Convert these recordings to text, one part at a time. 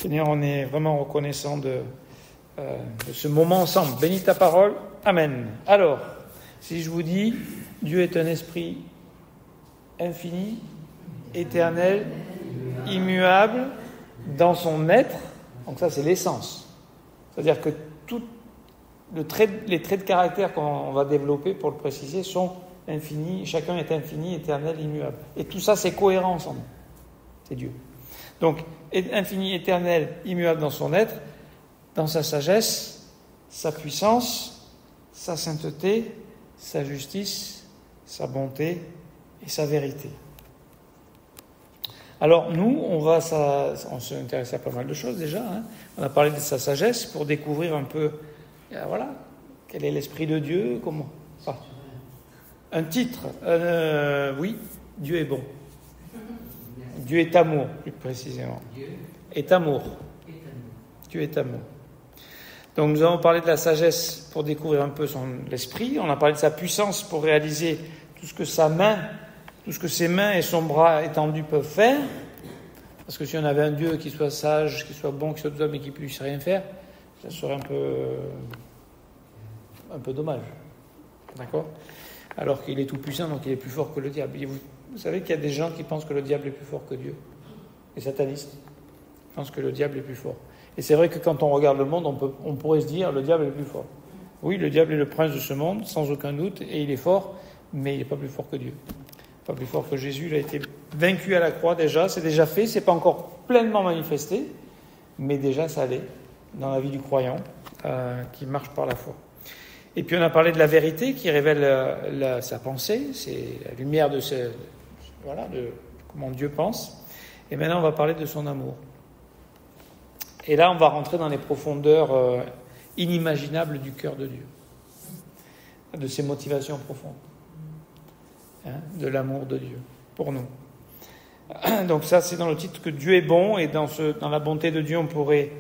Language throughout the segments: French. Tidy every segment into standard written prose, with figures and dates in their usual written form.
Seigneur, on est vraiment reconnaissant de ce moment ensemble. Bénis ta parole. Amen. Alors, si je vous dis, Dieu est un esprit infini, éternel, immuable, dans son être, donc ça c'est l'essence. C'est-à-dire que les traits de caractère qu'on va développer, pour le préciser, sont infinis, chacun est infini, éternel, immuable. Et tout ça c'est cohérent ensemble. C'est Dieu. Donc, infini, éternel, immuable dans son être, dans sa sagesse, sa puissance, sa sainteté, sa justice, sa bonté et sa vérité. Alors nous, on s'est intéressé à pas mal de choses déjà. On a parlé de sa sagesse pour découvrir un peu, quel est l'esprit de Dieu, comment. Un titre, oui, Dieu est bon. Dieu est amour, plus précisément. Dieu est amour. Dieu est amour. Donc nous avons parlé de la sagesse pour découvrir un peu l'esprit. On a parlé de sa puissance pour réaliser tout ce que ses mains et son bras étendu peuvent faire. Parce que si on avait un Dieu qui soit sage, qui soit bon, qui soit tout ça, mais qui ne puisse rien faire, ça serait un peu dommage. D'accord ? Alors qu'il est tout puissant, donc il est plus fort que le diable. Vous savez qu'il y a des gens qui pensent que le diable est plus fort que Dieu. Les satanistes pensent que le diable est plus fort. Et c'est vrai que quand on regarde le monde, on pourrait se dire le diable est le plus fort. Oui, le diable est le prince de ce monde, sans aucun doute, et il est fort, mais il n'est pas plus fort que Dieu. Pas plus fort que Jésus. Il a été vaincu à la croix déjà, c'est déjà fait, c'est pas encore pleinement manifesté, mais déjà ça l'est dans la vie du croyant qui marche par la foi. Et puis on a parlé de la vérité qui révèle sa pensée, c'est la lumière de comment Dieu pense. Et maintenant on va parler de son amour. Et là on va rentrer dans les profondeurs inimaginables du cœur de Dieu, de ses motivations profondes, de l'amour de Dieu pour nous. Donc ça c'est dans le titre que Dieu est bon, et dans la bonté de Dieu on pourrait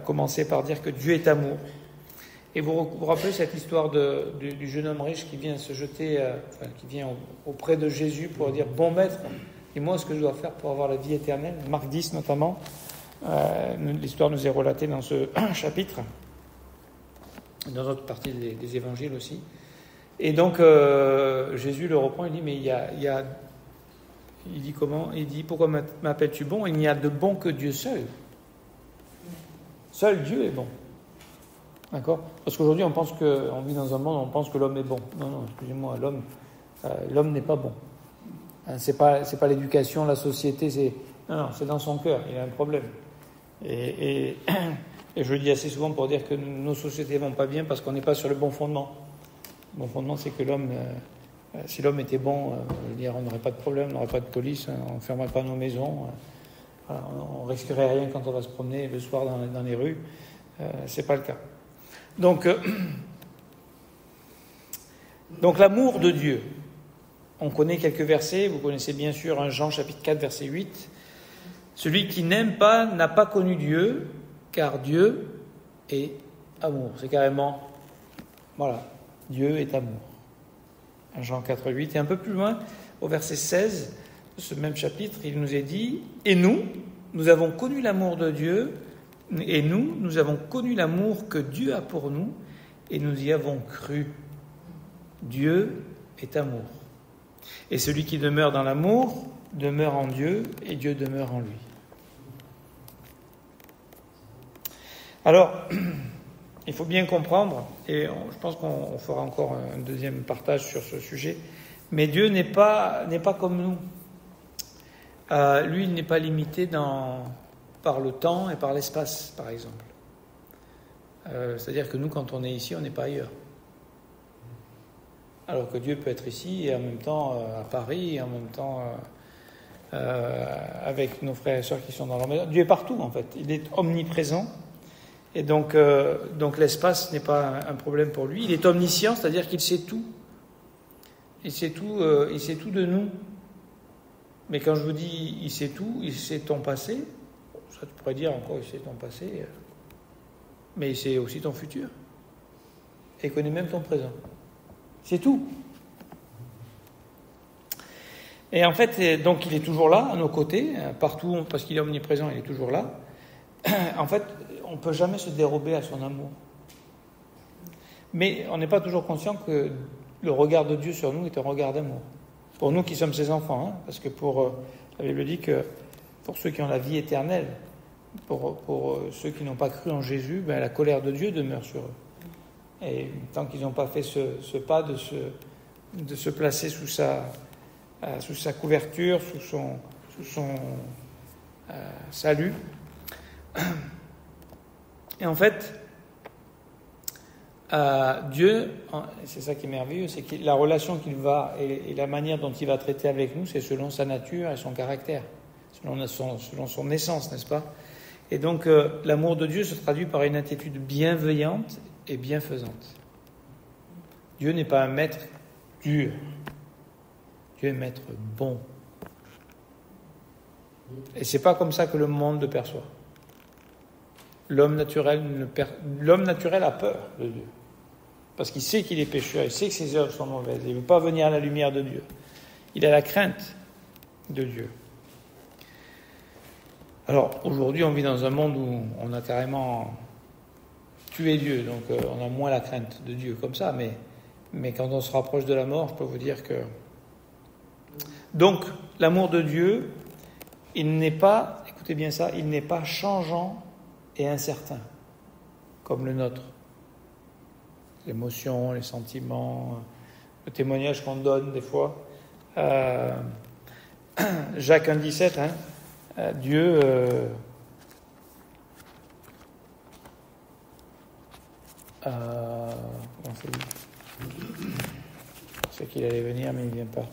commencer par dire que Dieu est amour. Et vous vous rappelez cette histoire du jeune homme riche qui vient se jeter, qui vient auprès de Jésus pour dire « Bon maître, dis-moi ce que je dois faire pour avoir la vie éternelle ?» Marc 10 notamment, l'histoire nous est relatée dans ce chapitre, dans d'autres parties des évangiles aussi. Et donc Jésus le reprend, il dit « Mais il dit comment ? Il dit « Pourquoi m'appelles-tu bon ? Il n'y a de bon que Dieu seul. Seul Dieu est bon. » D'accord ? Parce qu'aujourd'hui, on vit dans un monde où on pense que l'homme est bon. Non, excusez-moi, l'homme n'est pas bon. C'est pas l'éducation, la société, c'est dans son cœur, il a un problème. Et je le dis assez souvent pour dire que nos sociétés vont pas bien parce qu'on n'est pas sur le bon fondement. Le bon fondement, c'est que si l'homme était bon, on n'aurait pas de problème, on n'aurait pas de police, on ne fermerait pas nos maisons, on ne risquerait rien quand on va se promener le soir dans les rues. C'est pas le cas. Donc l'amour de Dieu, on connaît quelques versets, vous connaissez bien sûr 1 Jean chapitre 4 verset 8, celui qui n'aime pas n'a pas connu Dieu, car Dieu est amour. C'est carrément, Dieu est amour. 1 Jean 4 8, et un peu plus loin, au verset 16 de ce même chapitre, il nous est dit, et nous avons connu l'amour de Dieu, et nous avons connu l'amour que Dieu a pour nous, et nous y avons cru. Dieu est amour. Et celui qui demeure dans l'amour demeure en Dieu, et Dieu demeure en lui. Alors, il faut bien comprendre, et je pense qu'on fera encore un deuxième partage sur ce sujet, mais Dieu n'est pas comme nous. Lui, il n'est pas limité par le temps et par l'espace, par exemple. C'est-à-dire que nous, quand on est ici, on n'est pas ailleurs. Alors que Dieu peut être ici et en même temps à Paris, et en même temps avec nos frères et sœurs qui sont dans leur maison. Dieu est partout, en fait. Il est omniprésent. Et donc l'espace n'est pas un problème pour lui. Il est omniscient, c'est-à-dire qu'il sait tout. Il sait tout de nous. Mais quand je vous dis il sait tout, il sait ton passé. Ça, tu pourrais dire encore, il sait ton passé, mais il sait aussi ton futur. Et il connaît même ton présent. C'est tout. Et en fait, donc il est toujours là, à nos côtés, partout, parce qu'il est omniprésent, il est toujours là. en fait, on ne peut jamais se dérober à son amour. Mais on n'est pas toujours conscient que le regard de Dieu sur nous est un regard d'amour. Pour nous qui sommes ses enfants, parce que la Bible dit que pour ceux qui ont la vie éternelle, pour ceux qui n'ont pas cru en Jésus, la colère de Dieu demeure sur eux. Et tant qu'ils n'ont pas fait ce pas de se placer sous sa couverture, sous son salut. Et en fait, Dieu, c'est ça qui est merveilleux, c'est que la relation qu'il va et la manière dont il va traiter avec nous, c'est selon sa nature et son caractère, selon son essence, n'est-ce pas? Et donc, l'amour de Dieu se traduit par une attitude bienveillante et bienfaisante. Dieu n'est pas un maître dur. Dieu est maître bon. Et c'est pas comme ça que le monde le perçoit. L'homme naturel a peur de Dieu. Parce qu'il sait qu'il est pécheur, il sait que ses œuvres sont mauvaises. Il ne veut pas venir à la lumière de Dieu. Il a la crainte de Dieu. Alors, aujourd'hui, on vit dans un monde où on a carrément tué Dieu, donc on a moins la crainte de Dieu comme ça, mais quand on se rapproche de la mort, je peux vous dire que... Donc, l'amour de Dieu, il n'est pas, écoutez bien ça, il n'est pas changeant et incertain, comme le nôtre. L'émotion, les sentiments, le témoignage qu'on donne des fois. Jacques 1,17, Dieu... comment c'est dit ? Je sais qu'il allait venir, mais il ne vient pas.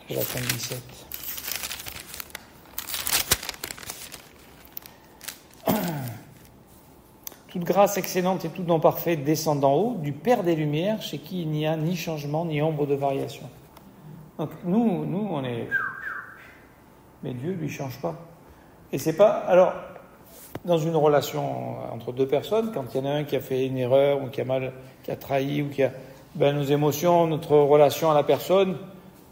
Jacques 1,17. Toute grâce excellente et tout don parfait descend d'en haut, du Père des Lumières, chez qui il n'y a ni changement, ni ombre de variation. Donc nous, on est... Mais Dieu, lui, ne change pas. Et c'est pas... Alors, dans une relation entre deux personnes, quand il y en a un qui a fait une erreur, ou qui a trahi, ou qui a... nos émotions, notre relation à la personne,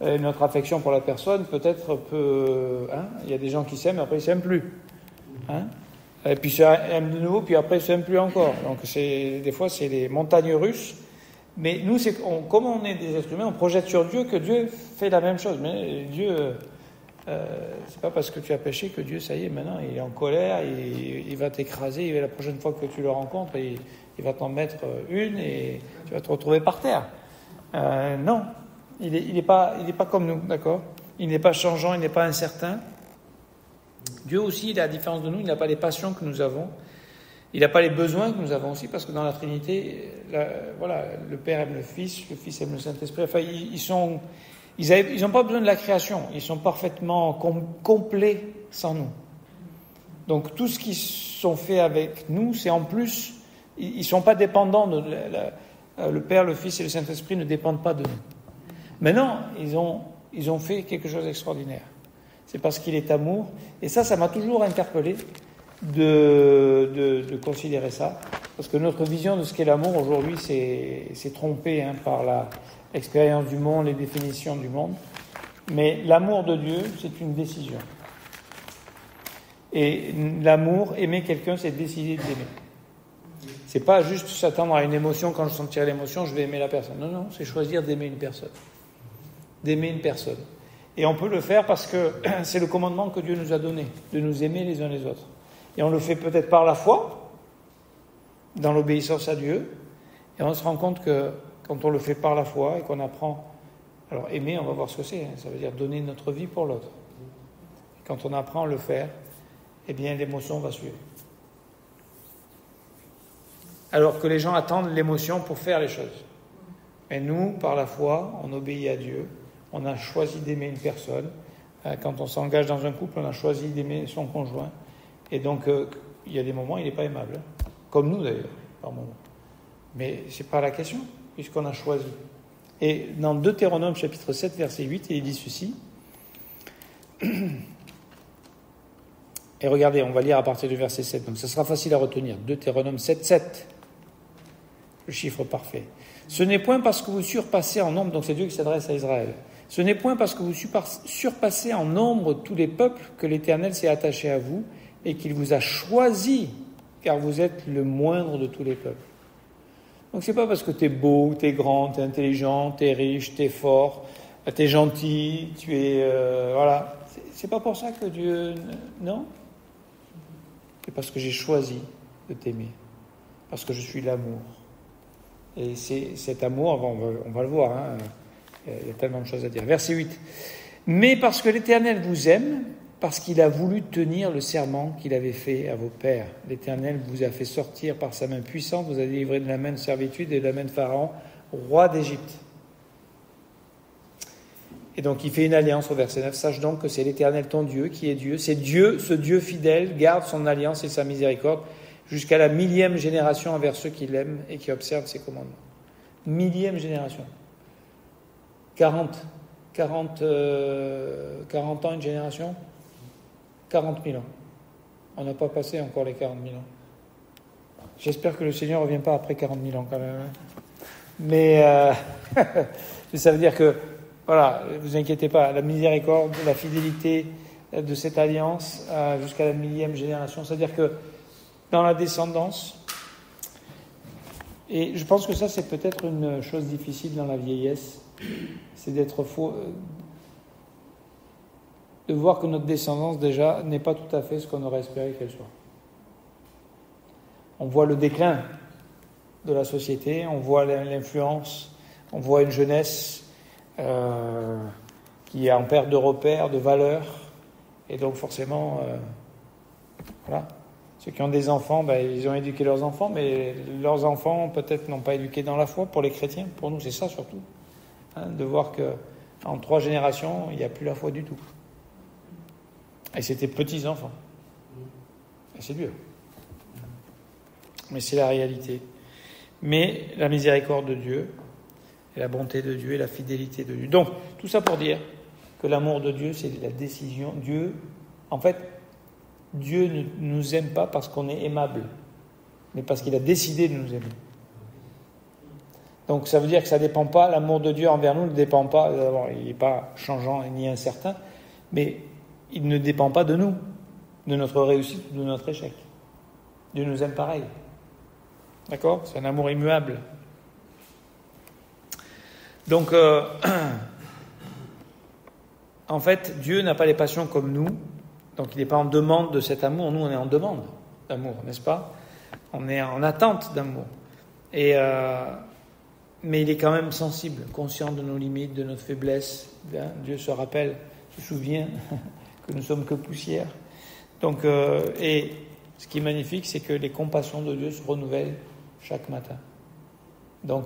notre affection pour la personne, peut-être peut... il y a des gens qui s'aiment, après ils ne s'aiment plus. Et puis ça aime de nouveau, puis après ça aime plus encore. Donc des fois c'est les montagnes russes. Mais nous, comme on est des êtres humains, on projette sur Dieu que Dieu fait la même chose. Mais Dieu, c'est pas parce que tu as péché que Dieu, ça y est, maintenant il est en colère, il va t'écraser. Et la prochaine fois que tu le rencontres, il va t'en mettre une et tu vas te retrouver par terre. Non, il est pas comme nous, d'accord ? Il n'est pas changeant, il n'est pas incertain. Dieu aussi, il a la différence de nous, il n'a pas les passions que nous avons, il n'a pas les besoins que nous avons aussi, parce que dans la Trinité, le Père aime le Fils aime le Saint-Esprit. Enfin, ils n'ont pas besoin de la création, ils sont parfaitement complets sans nous. Donc tout ce qu'ils sont fait avec nous, c'est en plus, ils ne sont pas dépendants de le Père, le Fils et le Saint-Esprit ne dépendent pas de nous. Maintenant, ils ont fait quelque chose d'extraordinaire. C'est parce qu'il est amour. Et ça m'a toujours interpellé de considérer ça. Parce que notre vision de ce qu'est l'amour aujourd'hui, c'est trompé par l'expérience du monde, les définitions du monde. Mais l'amour de Dieu, c'est une décision. Et l'amour, aimer quelqu'un, c'est décider d'aimer. C'est pas juste s'attendre à une émotion. Quand je sentirai l'émotion, je vais aimer la personne. Non, c'est choisir d'aimer une personne. D'aimer une personne. Et on peut le faire parce que c'est le commandement que Dieu nous a donné, de nous aimer les uns les autres. Et on le fait peut-être par la foi, dans l'obéissance à Dieu, et on se rend compte que quand on le fait par la foi et qu'on apprend... Alors aimer, on va voir ce que c'est, ça veut dire donner notre vie pour l'autre. Et quand on apprend à le faire, eh bien l'émotion va suivre. Alors que les gens attendent l'émotion pour faire les choses. Et nous, par la foi, on obéit à Dieu. On a choisi d'aimer une personne. Quand on s'engage dans un couple, on a choisi d'aimer son conjoint. Et donc, il y a des moments, il n'est pas aimable. Comme nous, d'ailleurs, par moments. Mais ce n'est pas la question, puisqu'on a choisi. Et dans Deutéronome, chapitre 7, verset 8, il dit ceci. Et regardez, on va lire à partir du verset 7. Donc, ça sera facile à retenir. Deutéronome 7, 7. Le chiffre parfait. Ce n'est point parce que vous surpassez en nombre, donc c'est Dieu qui s'adresse à Israël. Ce n'est point parce que vous surpassez en nombre tous les peuples que l'Éternel s'est attaché à vous et qu'il vous a choisi, car vous êtes le moindre de tous les peuples. Donc c'est pas parce que t'es beau, t'es grand, t'es intelligent, t'es riche, t'es fort, t'es gentil, tu es... voilà. C'est pas pour ça que Dieu... Non. C'est parce que j'ai choisi de t'aimer. Parce que je suis l'amour. Et c'est cet amour, on va le voir, hein, il y a tellement de choses à dire. Verset 8. Mais parce que l'Éternel vous aime, parce qu'il a voulu tenir le serment qu'il avait fait à vos pères. L'Éternel vous a fait sortir par sa main puissante, vous a délivré de la main de servitude et de la main de Pharaon, roi d'Égypte. Et donc il fait une alliance au verset 9. Sache donc que c'est l'Éternel ton Dieu qui est Dieu. C'est Dieu, ce Dieu fidèle, garde son alliance et sa miséricorde jusqu'à la 1000e génération envers ceux qui l'aiment et qui observent ses commandements. 1000e génération. 40 ans une génération, 40 000 ans. On n'a pas passé encore les 40 000 ans. J'espère que le Seigneur ne revient pas après 40 000 ans quand même. Mais ça veut dire que, voilà, ne vous inquiétez pas, la miséricorde, la fidélité de cette alliance jusqu'à la 1000e génération. C'est-à-dire que dans la descendance, et je pense que ça c'est peut-être une chose difficile dans la vieillesse, c'est d'être faux, de voir que notre descendance déjà n'est pas tout à fait ce qu'on aurait espéré qu'elle soit. On voit le déclin de la société, on voit l'influence, on voit une jeunesse qui est en perte de repères, de valeurs, et donc forcément, voilà. Ceux qui ont des enfants, ils ont éduqué leurs enfants, mais leurs enfants peut-être n'ont pas éduqué dans la foi. Pour les chrétiens, pour nous c'est ça surtout, de voir que en 3 générations il n'y a plus la foi du tout. Et c'était petits enfants. Et c'est dur. Mais c'est la réalité. Mais la miséricorde de Dieu, et la bonté de Dieu, et la fidélité de Dieu. Donc, tout ça pour dire que l'amour de Dieu, c'est la décision. Dieu, en fait, Dieu ne nous aime pas parce qu'on est aimable, mais parce qu'il a décidé de nous aimer. Donc, ça veut dire que ça ne dépend pas, l'amour de Dieu envers nous ne dépend pas, d'abord, il n'est pas changeant ni incertain, mais il ne dépend pas de nous, de notre réussite ou de notre échec. Dieu nous aime pareil. D'accord ? C'est un amour immuable. Donc, en fait, Dieu n'a pas les passions comme nous, donc il n'est pas en demande de cet amour. Nous, on est en demande d'amour, n'est-ce pas ? On est en attente d'amour. Mais il est quand même sensible, conscient de nos limites, de notre faiblesse. Bien, Dieu se rappelle, se souvient que nous sommes que poussière. Donc, et ce qui est magnifique, c'est que les compassions de Dieu se renouvellent chaque matin. Donc,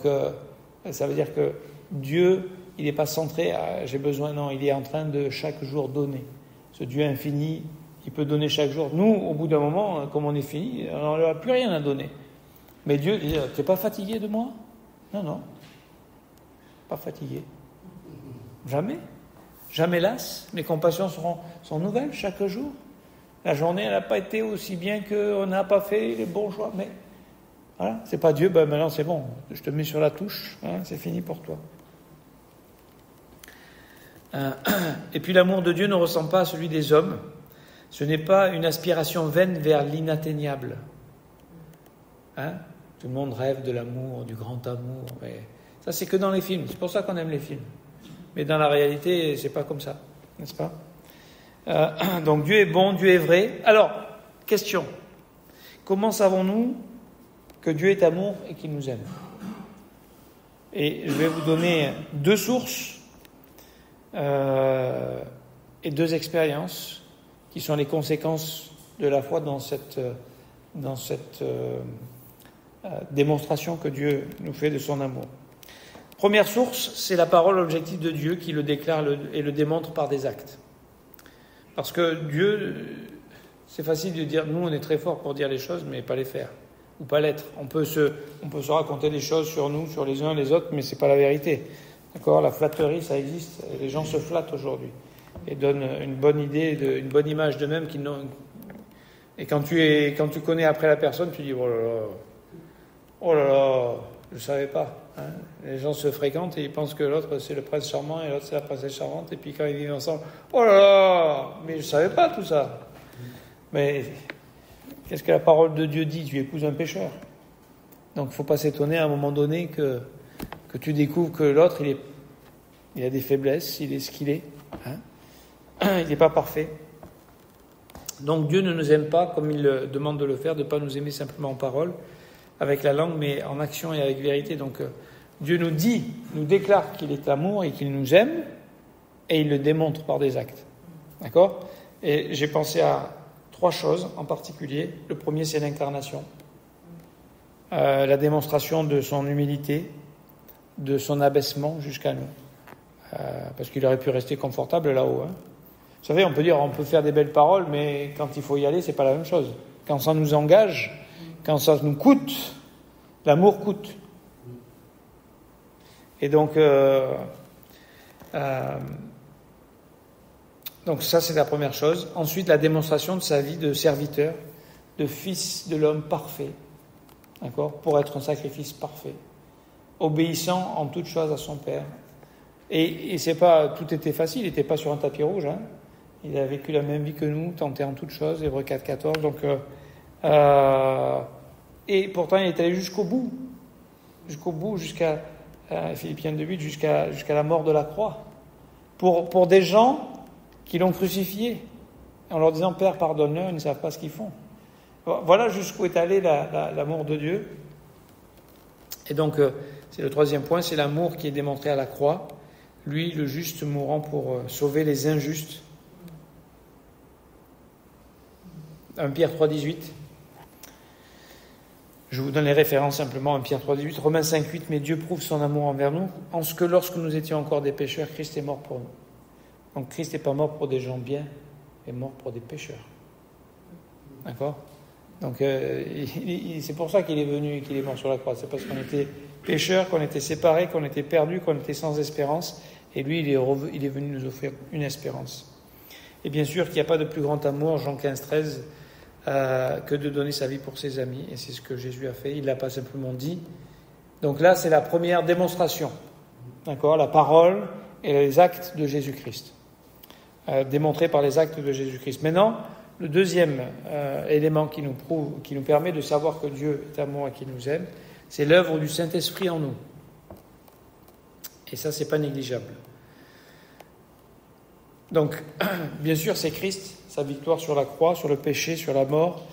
ça veut dire que Dieu, il n'est pas centré à « j'ai besoin », non, il est en train de chaque jour donner. Ce Dieu infini, il peut donner chaque jour. Nous, au bout d'un moment, comme on est fini, on n'a plus rien à donner. Mais Dieu dit « t'es pas fatigué de moi ?» Non, pas fatigué. Jamais. Jamais lasse. Mes compassions sont nouvelles chaque jour. La journée, elle n'a pas été aussi bien qu'on n'a pas fait les bons choix. Mais voilà, c'est pas Dieu, maintenant c'est bon. Je te mets sur la touche, c'est fini pour toi. Et puis l'amour de Dieu ne ressemble pas à celui des hommes. Ce n'est pas une aspiration vaine vers l'inatteignable. Tout le monde rêve de l'amour, du grand amour. Mais ça, c'est que dans les films. C'est pour ça qu'on aime les films. Mais dans la réalité, c'est pas comme ça, n'est-ce pas ? Donc Dieu est bon, Dieu est vrai. Alors, question. Comment savons-nous que Dieu est amour et qu'il nous aime ? Et je vais vous donner 2 sources et 2 expériences qui sont les conséquences de la foi dans cette démonstration que Dieu nous fait de son amour. Première source, c'est la parole objective de Dieu qui le déclare et le démontre par des actes. Parce que Dieu, c'est facile de dire, nous on est très fort pour dire les choses, mais pas les faire, ou pas l'être. On peut se raconter des choses sur nous, sur les uns et les autres, mais c'est pas la vérité. D'accord ? La flatterie, ça existe. Les gens se flattent aujourd'hui et donnent une bonne idée, une bonne image d'eux-mêmes qu'ils n'ont. Et quand tu connais après la personne, tu dis oh là là, je savais pas. Les gens se fréquentent et ils pensent que l'autre c'est le prince charmant et l'autre c'est la princesse charmante, et puis quand ils vivent ensemble, oh là là, mais je savais pas tout ça. Mais qu'est-ce que la parole de Dieu dit? Tu épouses un pécheur. Donc il ne faut pas s'étonner à un moment donné que tu découvres que l'autre, il a des faiblesses, il est ce qu'il est. Il n'est pas parfait. Donc Dieu ne nous aime pas comme il demande de le faire, de ne pas nous aimer simplement en parole, avec la langue, mais en action et avec vérité. Donc Dieu nous déclare qu'il est amour et qu'il nous aime, et il le démontre par des actes. D'accord? Et j'ai pensé à 3 choses en particulier. Le premier, c'est l'incarnation. La démonstration de son humilité, de son abaissement jusqu'à nous. Parce qu'il aurait pu rester confortable là-haut. Vous savez, on peut faire des belles paroles, mais quand il faut y aller, c'est pas la même chose. Quand ça nous engage, quand ça nous coûte, l'amour coûte. Et donc ça, c'est la première chose. Ensuite, la démonstration de sa vie de serviteur, de fils de l'homme parfait, d'accord, pour être un sacrifice parfait, obéissant en toutes choses à son Père. Et c'est pas, tout était facile, il n'était pas sur un tapis rouge. Il a vécu la même vie que nous, tenté en toutes choses, Hébreux 4,14. Donc, et pourtant, il est allé jusqu'au bout, jusqu'à Philippiens 2,8, jusqu'à la mort de la croix, pour des gens qui l'ont crucifié, en leur disant « Père, pardonne-leur, ils ne savent pas ce qu'ils font ». Voilà jusqu'où est allé l'amour de Dieu. Et donc, c'est le troisième point, c'est l'amour qui est démontré à la croix. Lui, le juste mourant pour sauver les injustes. 1 Pierre 3,18. Je vous donne les références simplement. 1 Pierre 3,18. Romains 5,8. Mais Dieu prouve son amour envers nous, en ce que lorsque nous étions encore des pécheurs, Christ est mort pour nous. Donc Christ n'est pas mort pour des gens bien, il est mort pour des pécheurs. D'accord? Donc c'est pour ça qu'il est venu et qu'il est mort sur la croix. C'est parce qu'on était pécheurs, qu'on était séparés, qu'on était perdus, qu'on était sans espérance. Et lui, il est venu nous offrir une espérance. Et bien sûr qu'il n'y a pas de plus grand amour, Jean 15,13, que de donner sa vie pour ses amis. Et c'est ce que Jésus a fait. Il ne l'a pas simplement dit. Donc là, c'est la première démonstration. D'accord? La parole et les actes de Jésus-Christ. Démontrés par les actes de Jésus-Christ. Maintenant, le deuxième élément qui nous permet de savoir que Dieu est amour et qu'il nous aime, c'est l'œuvre du Saint-Esprit en nous. Et ça, c'est pas négligeable. Donc, bien sûr, c'est Christ, sa victoire sur la croix, sur le péché, sur la mort,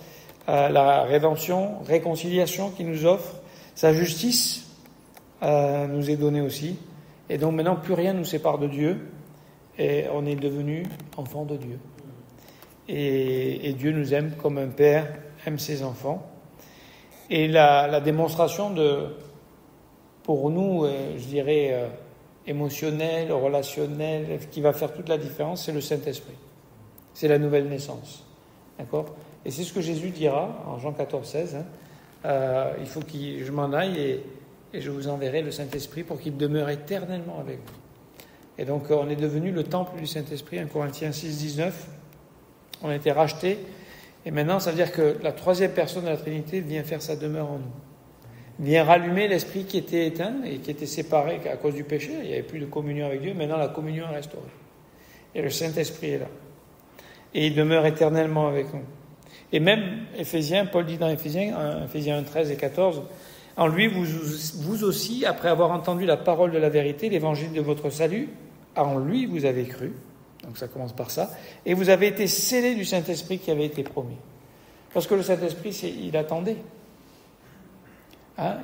la rédemption, réconciliation qu'il nous offre, sa justice nous est donnée aussi. Et donc maintenant, plus rien ne nous sépare de Dieu, et on est devenu enfant de Dieu. Et Dieu nous aime comme un père aime ses enfants. Et la démonstration pour nous, je dirais, émotionnelle, relationnelle, qui va faire toute la différence, c'est le Saint-Esprit. C'est la nouvelle naissance. D'accord? Et c'est ce que Jésus dira en Jean 14,16. Il faut que je m'en aille et je vous enverrai le Saint-Esprit pour qu'il demeure éternellement avec vous. Et donc, on est devenu le temple du Saint-Esprit, 1 Corinthiens 6,19. On a été rachetés. Et maintenant, ça veut dire que la troisième personne de la Trinité vient faire sa demeure en nous. Vient rallumer l'esprit qui était éteint et qui était séparé à cause du péché. Il n'y avait plus de communion avec Dieu. Maintenant, la communion est restaurée. Et le Saint-Esprit est là. Et il demeure éternellement avec nous. Et même Paul dit dans Éphésiens 1, 13 et 14, en lui, vous aussi, après avoir entendu la parole de la vérité, l'évangile de votre salut, en lui vous avez cru. Donc ça commence par ça. Et vous avez été scellés du Saint-Esprit qui avait été promis. Parce que le Saint-Esprit, il attendait.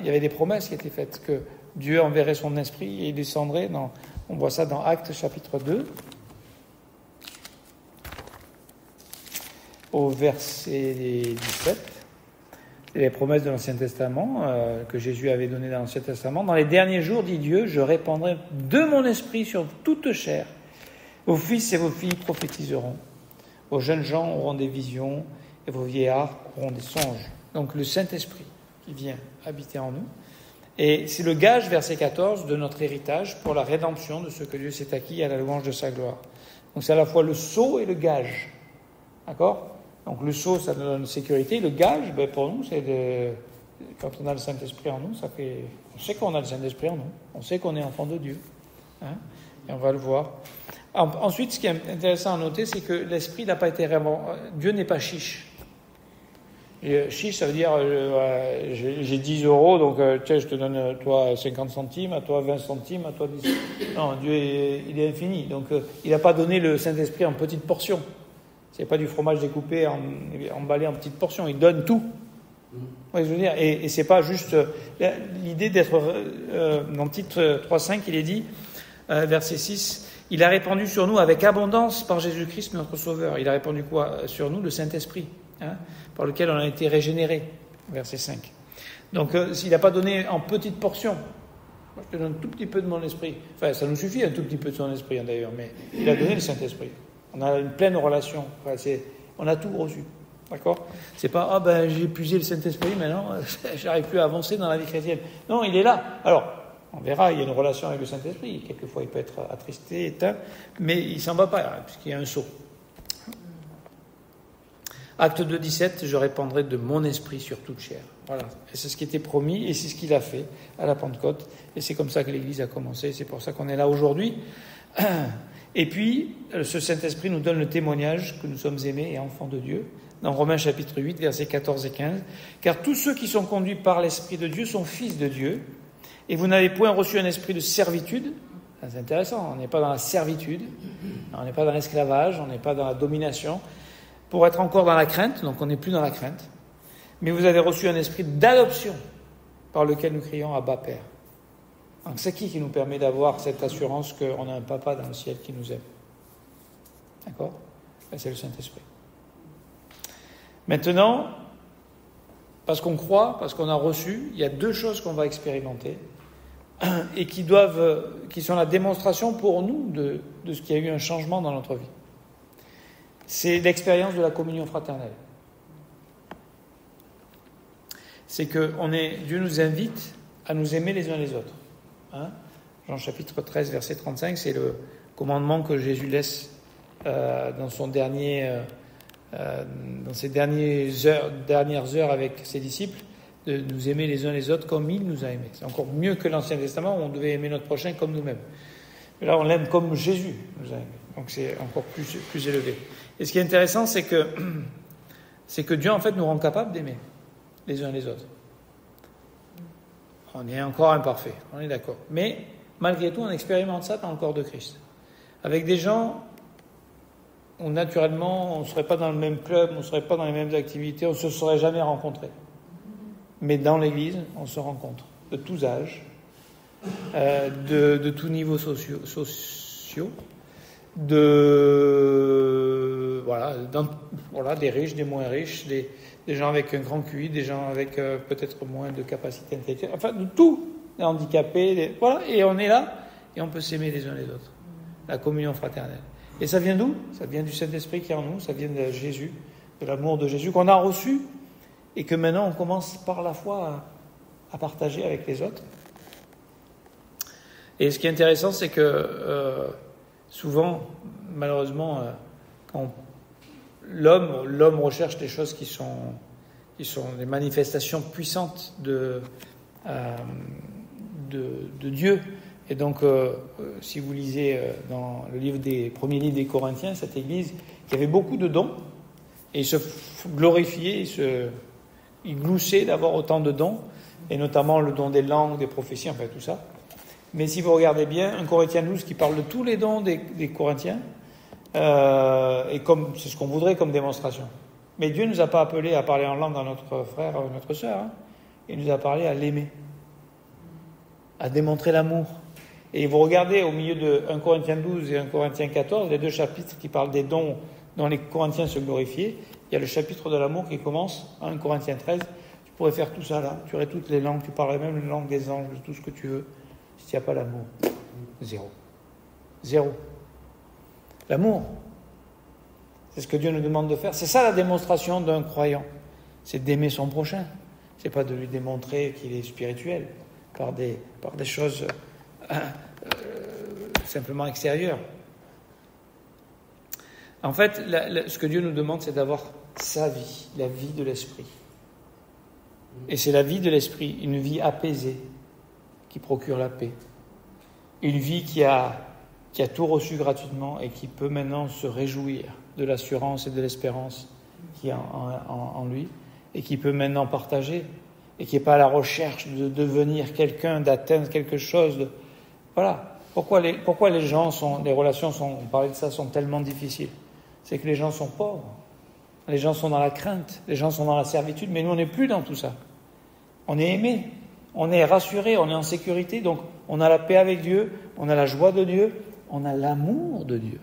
Il y avait des promesses qui étaient faites, que Dieu enverrait son esprit et il descendrait. On voit ça dans Actes chapitre 2, au verset 17. C'est les promesses de l'Ancien Testament que Jésus avait données dans l'Ancien Testament. Dans les derniers jours, dit Dieu, je répandrai de mon esprit sur toute chair. Vos fils et vos filles prophétiseront. Vos jeunes gens auront des visions et vos vieillards auront des songes. Donc le Saint-Esprit qui vient habiter en nous. Et c'est le gage, verset 14, de notre héritage pour la rédemption de ce que Dieu s'est acquis à la louange de sa gloire. Donc c'est à la fois le sceau et le gage. D'accord? Donc le sceau, ça nous donne sécurité. Le gage, pour nous, c'est quand on a le Saint-Esprit en nous, on sait qu'on a le Saint-Esprit en nous. On sait qu'on est enfant de Dieu. Et on va le voir. Ensuite, ce qui est intéressant à noter, c'est que l'esprit n'a pas été vraiment... Dieu n'est pas chiche. Et chiche, ça veut dire, j'ai 10 euros, donc tiens, je te donne, toi, 50 centimes, à toi 20 centimes, à toi 10. Non, Dieu, il est infini. Donc, il n'a pas donné le Saint-Esprit en petites portions. C'est pas du fromage découpé, emballé en petites portions. Il donne tout. Ouais, je veux dire, et c'est pas juste l'idée d'être... dans titre 3.5, il est dit, verset 6... Il a répandu sur nous avec abondance par Jésus-Christ notre Sauveur. Il a répandu quoi sur nous? Le Saint-Esprit, par lequel on a été régénérés. Verset 5. Donc, il n'a pas donné en petites portions. Moi, je te donne un tout petit peu de mon esprit. Enfin, ça nous suffit un tout petit peu de son esprit, d'ailleurs, mais il a donné le Saint-Esprit. On a une pleine relation. Enfin, on a tout reçu. D'accord? C'est pas, j'ai épuisé le Saint-Esprit, maintenant, j'arrive plus à avancer dans la vie chrétienne. Non, il est là. Alors, on verra, il y a une relation avec le Saint-Esprit. Quelquefois, il peut être attristé, éteint, mais il ne s'en va pas, puisqu'il y a un sceau. Acte 2, 17, je répandrai de mon esprit sur toute chair. Voilà. Et c'est ce qui était promis, et c'est ce qu'il a fait à la Pentecôte. Et c'est comme ça que l'Église a commencé. C'est pour ça qu'on est là aujourd'hui. Et puis, ce Saint-Esprit nous donne le témoignage que nous sommes aimés et enfants de Dieu. Dans Romains chapitre 8, versets 14 et 15. Car tous ceux qui sont conduits par l'Esprit de Dieu sont fils de Dieu. Et vous n'avez point reçu un esprit de servitude. C'est intéressant, on n'est pas dans la servitude, on n'est pas dans l'esclavage, on n'est pas dans la domination, pour être encore dans la crainte, donc on n'est plus dans la crainte. Mais vous avez reçu un esprit d'adoption, par lequel nous crions Abba Père. Donc c'est qui nous permet d'avoir cette assurance qu'on a un papa dans le ciel qui nous aime? D'accord? C'est le Saint-Esprit. Maintenant, parce qu'on croit, parce qu'on a reçu, il y a deux choses qu'on va expérimenter et qui sont la démonstration pour nous de ce qu'il y a eu un changement dans notre vie. C'est l'expérience de la communion fraternelle. C'est que Dieu nous invite à nous aimer les uns les autres. Jean chapitre 13, verset 35, c'est le commandement que Jésus laisse dans ses dernières heures avec ses disciples, de nous aimer les uns les autres comme il nous a aimés. C'est encore mieux que l'Ancien Testament où on devait aimer notre prochain comme nous-mêmes. Mais là, on l'aime comme Jésus nous a aimés. Donc c'est encore plus élevé. Et ce qui est intéressant, c'est que Dieu, en fait, nous rend capables d'aimer les uns les autres. On est encore imparfait, on est d'accord. Mais malgré tout, on expérimente ça dans le corps de Christ. Avec des gens où naturellement, on ne serait pas dans le même club, on ne serait pas dans les mêmes activités, on ne se serait jamais rencontrés. Mais dans l'Église, on se rencontre de tous âges, de tous niveaux sociaux, des riches, des moins riches, des gens avec un grand QI, des gens avec peut-être moins de capacité intellectuelle, enfin de tout, des handicapés, et on est là, et on peut s'aimer les uns les autres. La communion fraternelle. Et ça vient d'où? Ça vient du Saint-Esprit qui est en nous, ça vient de Jésus, de l'amour de Jésus qu'on a reçu, et que maintenant on commence par la foi à partager avec les autres. Et ce qui est intéressant, c'est que souvent, malheureusement, quand l'homme recherche des choses qui sont des manifestations puissantes de Dieu. Et donc, si vous lisez dans le premier livre des Corinthiens, cette église, qui avait beaucoup de dons, et ils se glorifiaient, ils gloussaient d'avoir autant de dons, et notamment le don des langues, des prophéties, enfin tout ça. Mais si vous regardez bien, 1 Corinthiens 12 qui parle de tous les dons des Corinthiens, et c'est ce qu'on voudrait comme démonstration. Mais Dieu ne nous a pas appelés à parler en langue à notre frère ou notre sœur, il nous a parlé à l'aimer, à démontrer l'amour. Et vous regardez au milieu de 1 Corinthiens 12 et 1 Corinthiens 14, les deux chapitres qui parlent des dons dont les Corinthiens se glorifiaient, il y a le chapitre de l'amour qui commence à 1 Corinthiens 13. Tu pourrais faire tout ça là, tu aurais toutes les langues, tu parlerais même la langue des anges, de tout ce que tu veux. Si tu n'as pas l'amour, zéro. L'amour, c'est ce que Dieu nous demande de faire. C'est ça la démonstration d'un croyant. C'est d'aimer son prochain. C'est pas de lui démontrer qu'il est spirituel par des choses simplement extérieures. En fait, ce que Dieu nous demande, c'est d'avoir sa vie, la vie de l'esprit. Et c'est la vie de l'esprit, une vie apaisée, qui procure la paix. Une vie qui qui a tout reçu gratuitement et qui peut maintenant se réjouir de l'assurance et de l'espérance qui est en lui, et qui peut maintenant partager, et qui n'est pas à la recherche de devenir quelqu'un, d'atteindre quelque chose. Voilà. Pourquoi les gens les relations sont, on parlait de ça, sont tellement difficiles? C'est que les gens sont pauvres. Les gens sont dans la crainte. Les gens sont dans la servitude. Mais nous, on n'est plus dans tout ça. On est aimé. On est rassuré. On est en sécurité. Donc, on a la paix avec Dieu. On a la joie de Dieu. On a l'amour de Dieu.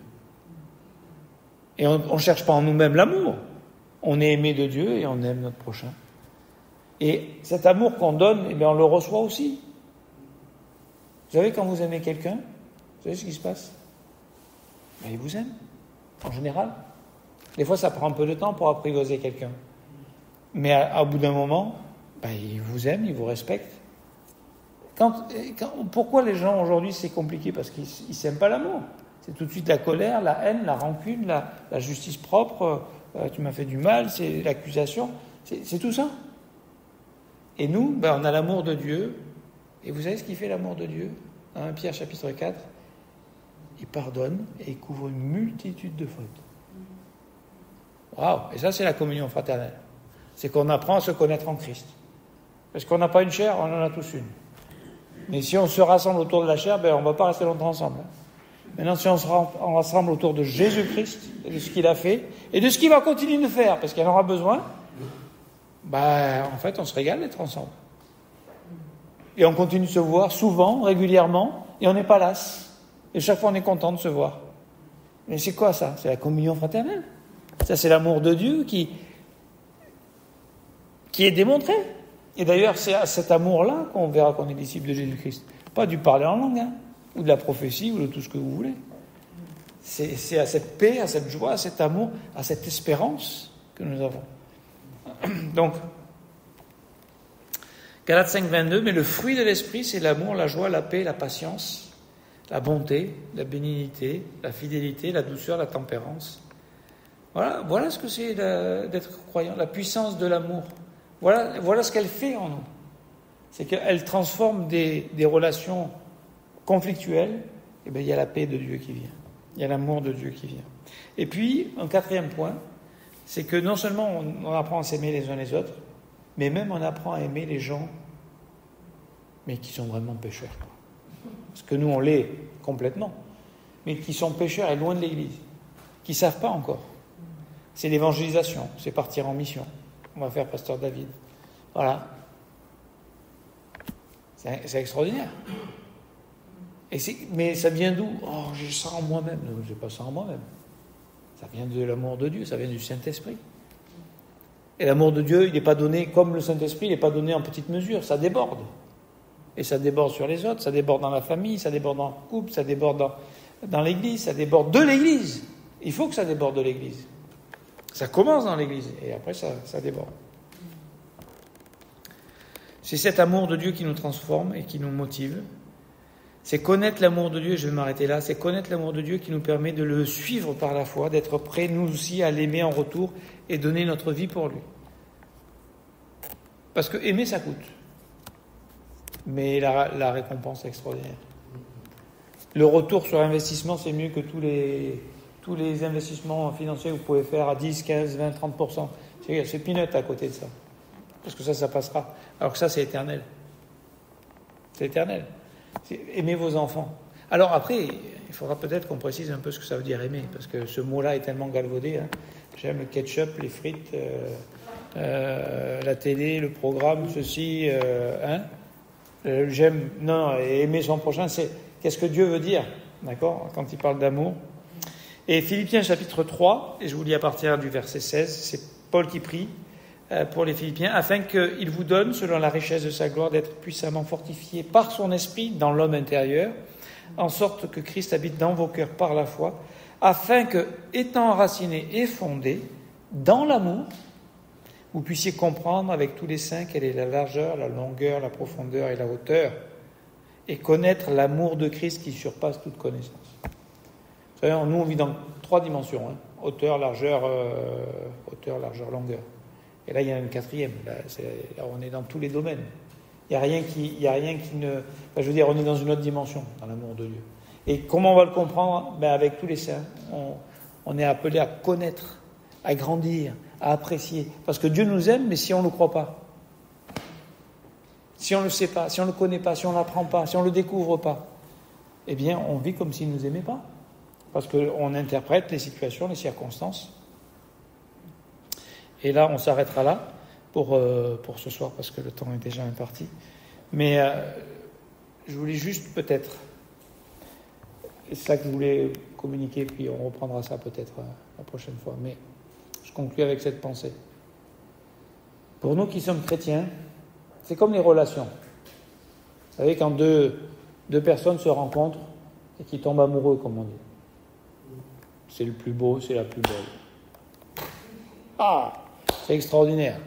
Et on ne cherche pas en nous-mêmes l'amour. On est aimé de Dieu et on aime notre prochain. Et cet amour qu'on donne, eh bien, on le reçoit aussi. Vous savez, quand vous aimez quelqu'un, vous savez ce qui se passe? Ben, il vous aime, en général. Des fois, ça prend un peu de temps pour apprivoiser quelqu'un. Mais au bout d'un moment, ben, il vous aime, il vous respecte. Pourquoi les gens aujourd'hui, c'est compliqué? Parce qu'ils ne s'aiment pas l'amour. C'est tout de suite la colère, la haine, la rancune, la justice propre. Tu m'as fait du mal, c'est l'accusation. C'est tout ça. Et nous, ben, on a l'amour de Dieu. Et vous savez ce qui fait l'amour de Dieu? Dans 1 Pierre chapitre 4, il pardonne et il couvre une multitude de fautes. Waouh! Et ça, c'est la communion fraternelle. C'est qu'on apprend à se connaître en Christ. Parce qu'on n'a pas une chair, on en a tous une. Mais si on se rassemble autour de la chair, ben, on ne va pas rester longtemps ensemble. Maintenant, si on se rassemble autour de Jésus-Christ, et de ce qu'il a fait, et de ce qu'il va continuer de faire, parce qu'il en aura besoin, ben, en fait, on se régale d'être ensemble. Et on continue de se voir souvent, régulièrement, et on n'est pas las. Et chaque fois, on est content de se voir. Mais c'est quoi ça? C'est la communion fraternelle. Ça, c'est l'amour de Dieu qui est démontré. Et d'ailleurs, c'est à cet amour-là qu'on verra qu'on est disciple de Jésus-Christ. Pas du parler en langue, ou de la prophétie, ou de tout ce que vous voulez. C'est à cette paix, à cette joie, à cet amour, à cette espérance que nous avons. Donc, Galates 5, 22, mais le fruit de l'esprit, c'est l'amour, la joie, la paix, la patience, la bonté, la bénignité, la fidélité, la douceur, la tempérance. Voilà ce que c'est d'être croyant, la puissance de l'amour. Voilà ce qu'elle fait en nous. C'est qu'elle transforme des relations conflictuelles, et bien il y a la paix de Dieu qui vient. Il y a l'amour de Dieu qui vient. Et puis, un quatrième point, c'est que non seulement on apprend à s'aimer les uns les autres, mais même on apprend à aimer les gens, mais qui sont vraiment pécheurs. Parce que nous, on l'est complètement, mais qui sont pécheurs et loin de l'Église, qui ne savent pas encore. C'est l'évangélisation, c'est partir en mission. On va faire Pasteur David. Voilà. C'est extraordinaire. Mais ça vient d'où? Oh, j'ai ça en moi-même. Non, je n'ai pas ça en moi-même. Ça vient de l'amour de Dieu, ça vient du Saint-Esprit. Et l'amour de Dieu, il n'est pas donné, comme le Saint-Esprit, il n'est pas donné en petite mesure, ça déborde. Et ça déborde sur les autres, ça déborde dans la famille, ça déborde dans le couple, ça déborde dans l'Église, ça déborde de l'Église. Il faut que ça déborde de l'Église. Ça commence dans l'Église, et après ça déborde. C'est cet amour de Dieu qui nous transforme et qui nous motive. C'est connaître l'amour de Dieu, et je vais m'arrêter là, c'est connaître l'amour de Dieu qui nous permet de le suivre par la foi, d'être prêts nous aussi à l'aimer en retour et donner notre vie pour lui. Parce que aimer, ça coûte. Mais la récompense est extraordinaire. Le retour sur investissement, c'est mieux que tous les investissements financiers que vous pouvez faire à 10, 15, 20, 30%. C'est peanut à côté de ça. Parce que ça passera. Alors que ça, c'est éternel. C'est éternel. Aimer vos enfants. Alors après, il faudra peut-être qu'on précise un peu ce que ça veut dire aimer, parce que ce mot-là est tellement galvaudé. J'aime le ketchup, les frites, la télé, le programme, ceci. J'aime. Non, aimer son prochain, c'est qu'est-ce que Dieu veut dire, d'accord, quand il parle d'amour. Et Philippiens chapitre 3, et je vous lis à partir du verset 16, c'est Paul qui prie pour les Philippiens, afin qu'il vous donne, selon la richesse de sa gloire, d'être puissamment fortifiés par son esprit dans l'homme intérieur, en sorte que Christ habite dans vos cœurs par la foi, afin que, étant enracinés et fondés dans l'amour, vous puissiez comprendre avec tous les saints quelle est la largeur, la longueur, la profondeur et la hauteur, et connaître l'amour de Christ qui surpasse toute connaissance. Vous savez, nous on vit dans 3 dimensions, hauteur, largeur, longueur. Et là, il y a une 4e. Là, on est dans tous les domaines. Il n'y a rien qui ne... je veux dire, on est dans une autre dimension, dans l'amour de Dieu. Et comment on va le comprendre? Avec tous les saints. On est appelé à connaître, à grandir, à apprécier. Parce que Dieu nous aime, mais si on ne le croit pas, si on ne le sait pas, si on ne le connaît pas, si on ne l'apprend pas, si on ne le découvre pas, eh bien, on vit comme s'il ne nous aimait pas. Parce qu'on interprète les situations, les circonstances. Et là, on s'arrêtera là pour ce soir, parce que le temps est déjà imparti. Mais je voulais juste peut-être, c'est ça que je voulais communiquer, puis on reprendra ça peut-être la prochaine fois. Mais je conclue avec cette pensée. Pour nous qui sommes chrétiens, c'est comme les relations. Vous savez, quand deux personnes se rencontrent et qui tombent amoureux, comme on dit. C'est le plus beau, c'est la plus belle. Ah, c'est extraordinaire.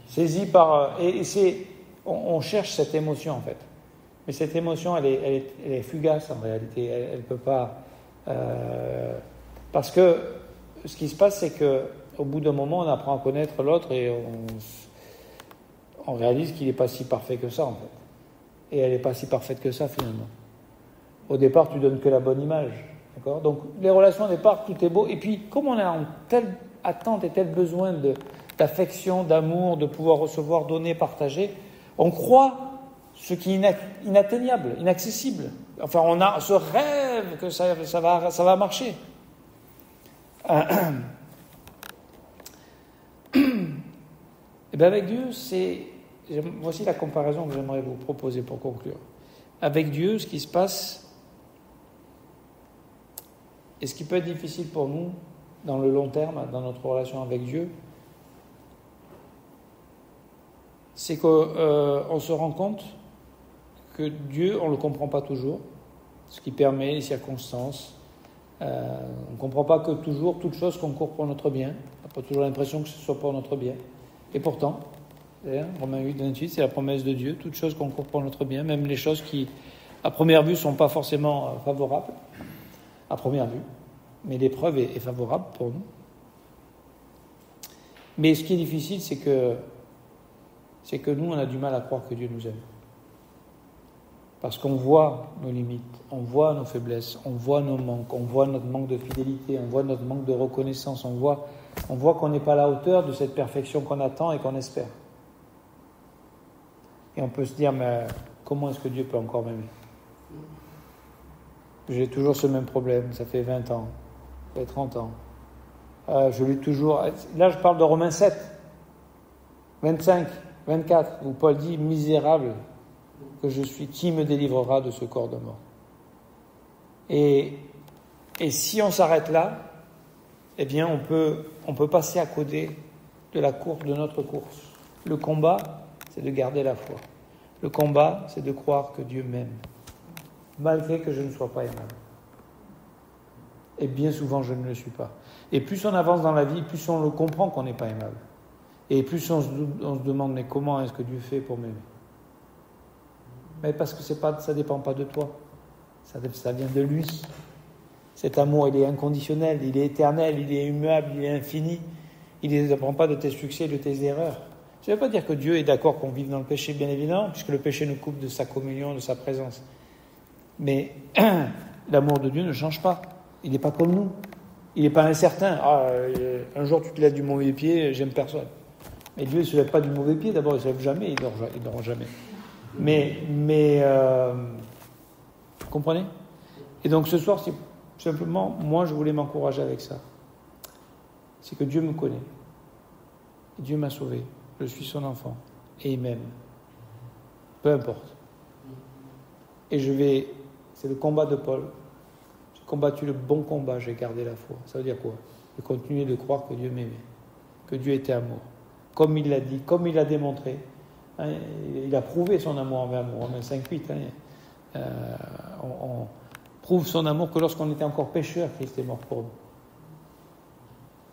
Saisi par... on cherche cette émotion, en fait. Mais cette émotion, elle est fugace, en réalité. Elle ne peut pas... parce que ce qui se passe, c'est qu'au bout d'un moment, on apprend à connaître l'autre et on réalise qu'il n'est pas si parfait que ça, en fait. Et elle n'est pas si parfaite que ça, finalement. Au départ, tu donnes que la bonne image. D'accord ? Donc, les relations, au départ, tout est beau. Et puis, comme on a en telle attente et tel besoin d'affection, d'amour, de pouvoir recevoir, donner, partager, on croit ce qui est inatteignable, inaccessible. Enfin, on a ce rêve que ça va marcher. Et bien avec Dieu, voici la comparaison que j'aimerais vous proposer pour conclure. Avec Dieu, ce qui se passe, et ce qui peut être difficile pour nous, dans le long terme, dans notre relation avec Dieu, c'est qu'on se rend compte que Dieu, on ne le comprend pas toujours, ce qui permet les circonstances. On ne comprend pas que toujours, toute chose concourt pour notre bien. On n'a pas toujours l'impression que ce soit pour notre bien. Et pourtant, Romains 8, 28, c'est la promesse de Dieu, toute chose concourt pour notre bien, même les choses qui, à première vue, ne sont pas forcément favorables, à première vue, mais l'épreuve est favorable pour nous. Mais ce qui est difficile, c'est que nous, on a du mal à croire que Dieu nous aime. Parce qu'on voit nos limites, on voit nos faiblesses, on voit nos manques, on voit notre manque de fidélité, on voit notre manque de reconnaissance, on voit qu'on n'est pas à la hauteur de cette perfection qu'on attend et qu'on espère. Et on peut se dire, mais comment est-ce que Dieu peut encore m'aimer ? J'ai toujours ce même problème, ça fait 20 ans, ça fait 30 ans. Je lutte toujours... Là, je parle de Romains 7, 25, 24, où Paul dit « Misérable que je suis, qui me délivrera de ce corps de mort ?» Et si on s'arrête là, eh bien, on peut passer à côté de notre course. Le combat, c'est de garder la foi. Le combat, c'est de croire que Dieu m'aime, malgré que je ne sois pas aimable. Et bien souvent, je ne le suis pas. Et plus on avance dans la vie, plus on le comprend qu'on n'est pas aimable. Et plus on se demande, mais comment est-ce que Dieu fait pour m'aimer ? Mais parce que ça ne dépend pas de toi. Ça vient de lui. Cet amour, il est inconditionnel, il est éternel, il est immuable, il est infini. Il ne dépend pas de tes succès, de tes erreurs. Ça ne veut pas dire que Dieu est d'accord qu'on vive dans le péché, bien évidemment, puisque le péché nous coupe de sa communion, de sa présence. Mais l'amour de Dieu ne change pas. Il n'est pas comme nous. Il n'est pas incertain. Un jour, tu te lèves du mauvais pied, j'aime personne. Mais Dieu ne se lève pas du mauvais pied. D'abord, il ne se lève jamais, il ne dort jamais. Mais vous comprenez ? Et donc ce soir, c'est simplement, moi, je voulais m'encourager avec ça. C'est que Dieu me connaît. Dieu m'a sauvé. Je suis son enfant. Et il m'aime. Peu importe. Et c'est le combat de Paul. J'ai combattu le bon combat, j'ai gardé la foi. Ça veut dire quoi ? De continuer de croire que Dieu m'aimait. Que Dieu était amour. Comme il l'a dit, comme il l'a démontré. Hein, il a prouvé son amour envers nous. Romains 5:8. On prouve son amour que lorsqu'on était encore pécheurs, Christ est mort pour nous.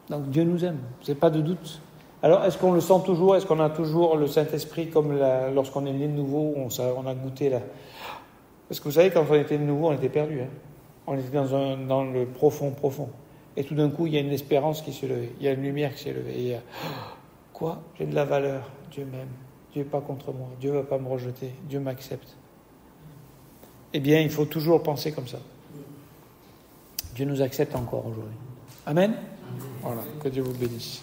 Donc Dieu nous aime, c'est pas de doute. Alors est-ce qu'on le sent toujours ? Est-ce qu'on a toujours le Saint-Esprit comme lorsqu'on est né de nouveau, on a goûté là ? Parce que vous savez, quand on était de nouveau, on était perdu. On était dans le profond. Et tout d'un coup, il y a une espérance qui s'est levée, il y a une lumière qui s'est levée. Et il y a quoi ? J'ai de la valeur, Dieu m'aime, Dieu n'est pas contre moi, Dieu ne va pas me rejeter, Dieu m'accepte. Eh bien, il faut toujours penser comme ça. Dieu nous accepte encore aujourd'hui. Amen. Voilà, que Dieu vous bénisse.